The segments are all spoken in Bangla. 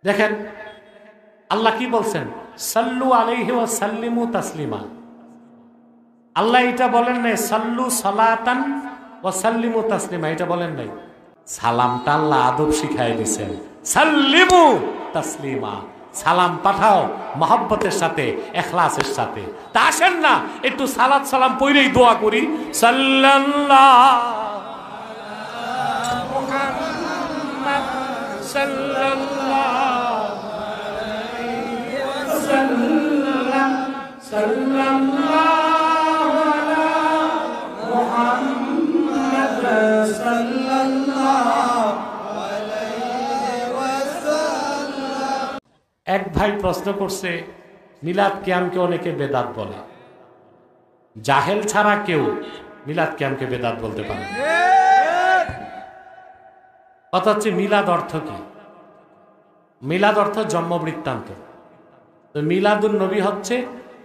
দেখেন আল্লাহ কি বলছেন, সাল্লু আলাইহি ওয়া সাল্লিমু তাসলিমা। আল্লাহ এটা বলেন নাই সাল্লু সালাতান ওয়া সাল্লিমু তাসলিমা, এটা বলেন নাই। সালামটা আল্লাহ আদব শিখাই দিয়েছেন, সাল্লিমু তাসলিমা, সালাম পাঠাও মহব্বতের সাথে, ইখলাসের সাথে। তা আসেন না একটু সালাত সালাম পড়েই দোয়া করি, সাল্লাল্লাহু মুহাম্মাদ সাল্লাল্লাহু আলাইহি ওয়াসাল্লাম, সাল্লাল্লাহু আলা মুহাম্মাদ সাল্লাল্লাহু আলাইহি ওয়াসাল্লাম। এক ভাই প্রশ্ন করছে, মিলাদ কিয়ামকে অনেকে বেদাত বলে, জাহেল ছাড়া কেউ মিলাদ কিয়ামকে বেদাত বলতে পারে না। কথা হচ্ছে মিলাদ অর্থ কি? মিলাদ অর্থ জন্ম বৃত্তান্ত। তো মিলাদুন নবী হচ্ছে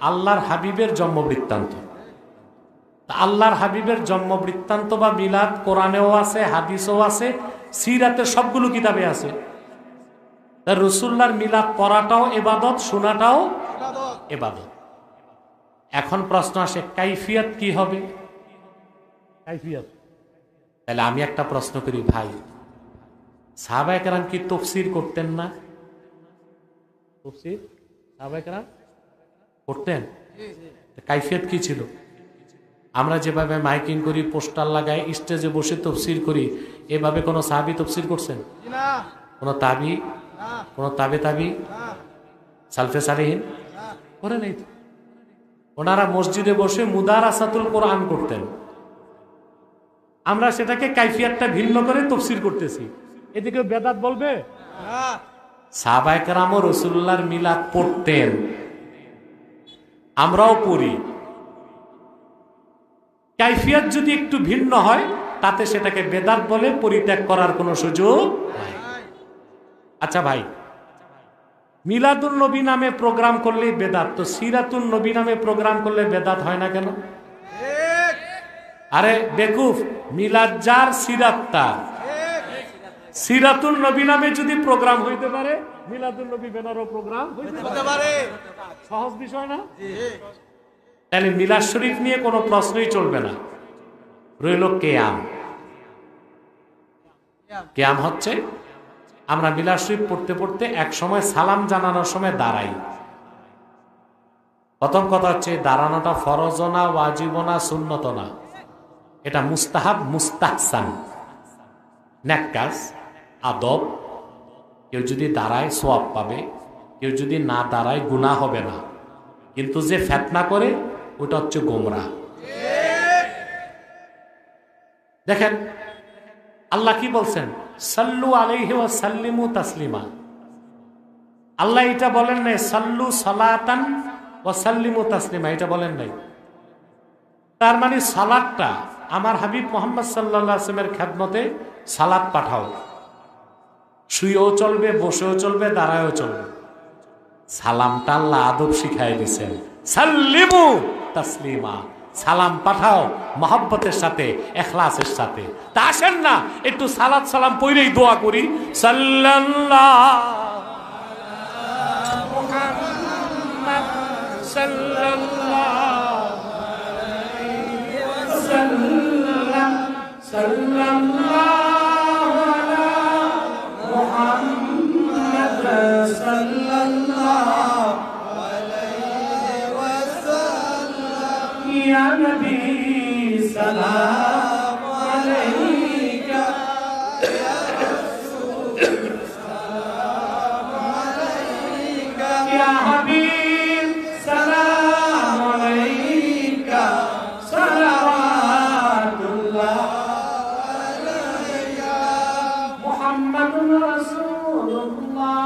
আল্লাহর হাবিবের জন্ম বৃত্তান্ত। আল্লাহর হাবিবের জন্ম বৃত্তান্ত বা মিলাদ কোরআনেও আছে, হাদিসেও আছে, সিরাতের সবগুলো কিতাবে আছে। রাসূলুল্লাহর মিলাদ পড়াটাও ইবাদত, শোনাটাও ইবাদত। এখন প্রশ্ন আসে কাইফিয়ত কি হবে? কাইফিয়ত, তাহলে আমি একটা প্রশ্ন করি, ভাই সাহাবায়ে কেরাম কি তাফসীর করতেন না? তাফসীর সাহাবায়ে কেরাম করতেন। কাইফিয়ত কি ছিল? আমরা যেভাবে মাইকিং করি, পোস্টার লাগাই, স্টেজে বসে তাফসীর করি, এভাবে কোন সাহাবী তাফসীর করছেন? কোন তাবি, কোন তাবে তাবি, সালফে সালেহিন করে নাই। ওনারা মসজিদে বসে মুদারাসাতুল কোরআন করতেন। আমরা সেটাকে কাইফিয়াতটা ভিন্ন করে তাফসীর করতেছি, এদিকে বেদাত বলবে? সাহাবায়ে কেরামও রাসূলুল্লাহর মিলাদ পড়তেন, আমরাও পড়ি। কাইফিয়াত যদি একটু ভিন্ন হয় তাতে সেটাকে বেদাত বলে পরিত্যাগ করার কোনো সুযোগ নাই। আচ্ছা ভাই, মিলাদুন নবী নামে প্রোগ্রাম করলেই বেদাত, তো সিরাতুন নবী নামে প্রোগ্রাম করলে বেদাত হয় না কেন? আরে বেকুফ, মিলাদ যার সিরাত তার। সিরাতুন নবী নামে যদি প্রোগ্রাম হইতে পারে, মিলাদুন নবী বেনারও প্রোগ্রাম হইতে পারে। সহজ বিষয় না? তাহলে মিলাদ শরীফ নিয়ে কোনো প্রশ্নই চলবে না। রইল কিয়াম। কিয়াম হচ্ছে আমরা মিলাদ শরীফ পড়তে পড়তে এক সময় সালাম জানানোর সময় দাঁড়াই। প্রথম কথা হচ্ছে দাঁড়ানোটা ফরজ না, ওয়াজিব না, সুন্নত না, এটা মুস্তাহাব, মুস্তাহসান, নেক কাজ, আদব। কেউ যদি দাঁড়ায় সওয়াব পাবে, কেউ যদি না দাঁড়ায় গুনাহ হবে না। কিন্তু যে ফিতনা করে ওটা হচ্ছে গোমরাহ। দেখেন আল্লাহ কি বলছেন, সাল্লু আলাইহি ওয়া সাল্লিমু তাসলিমা। আল্লাহ এটা বলেন নাই সাল্লু সালাতান ওয়া সাল্লিমু তাসলিমা, এটা বলেন নাই। তার মানে সালাতটা আমার হাবিব মুহাম্মদ সাল্লাল্লাহু আলাইহি ওয়াসাল্লামের খেদমতে সালাত পাঠাও। শুয়েও চলবে, বসেও চলবে, দাঁড়ায়ও চলবে। সালামটা আল্লাহ আদব শিখাই দিয়েছেন, সাল্লিমু তাসলিমা, সালাম পাঠাও মহব্বতের সাথে, ইখলাসের সাথে। তা আসেন না একটু সালাত সালাম পড়েই দোয়া করি, সাল্লাল্লাহু মুহাম্মাদ সাল্লাল্লাহু আলাইহি ওয়াসাল্লাম, সাল্লাল্লাহু আলা মুহাম্মাদ সাল্লাল্লাহু আলাইহি ওয়াসাল্লাম। ইয়া নবী সালাম আলাইকা, ইয়া রাসূল সালাম আলাইকা, ইয়া হাবিব সালাম আলাইকা, সালাওয়াতুল্লাহ আলাইকা, মুহাম্মাদুর রাসূলুল্লাহ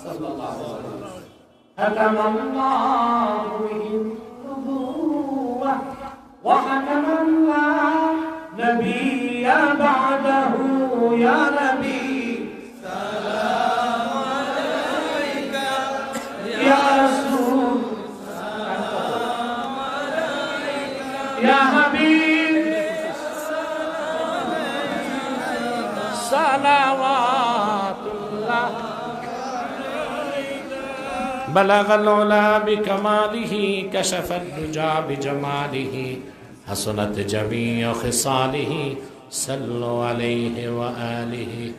সাল্লাল্লাহু আলাইহি ওয়াসাল্লাম, হাকামাল্লাহু বিন-নুবুওয়াহ ওয়া হাকামাল্লাহু নাবিয়্যা বা'দাহু, ইয়া নবী সালাম আলাইকা, ইয়া রাসূল সালাম আলাইকা, ইয়া হাবিব সালাওয়াতুল্লাহ بلغ العلا بكماله كشف الدجى بجماله حسنت جميع خصاله صلوا عليه وآله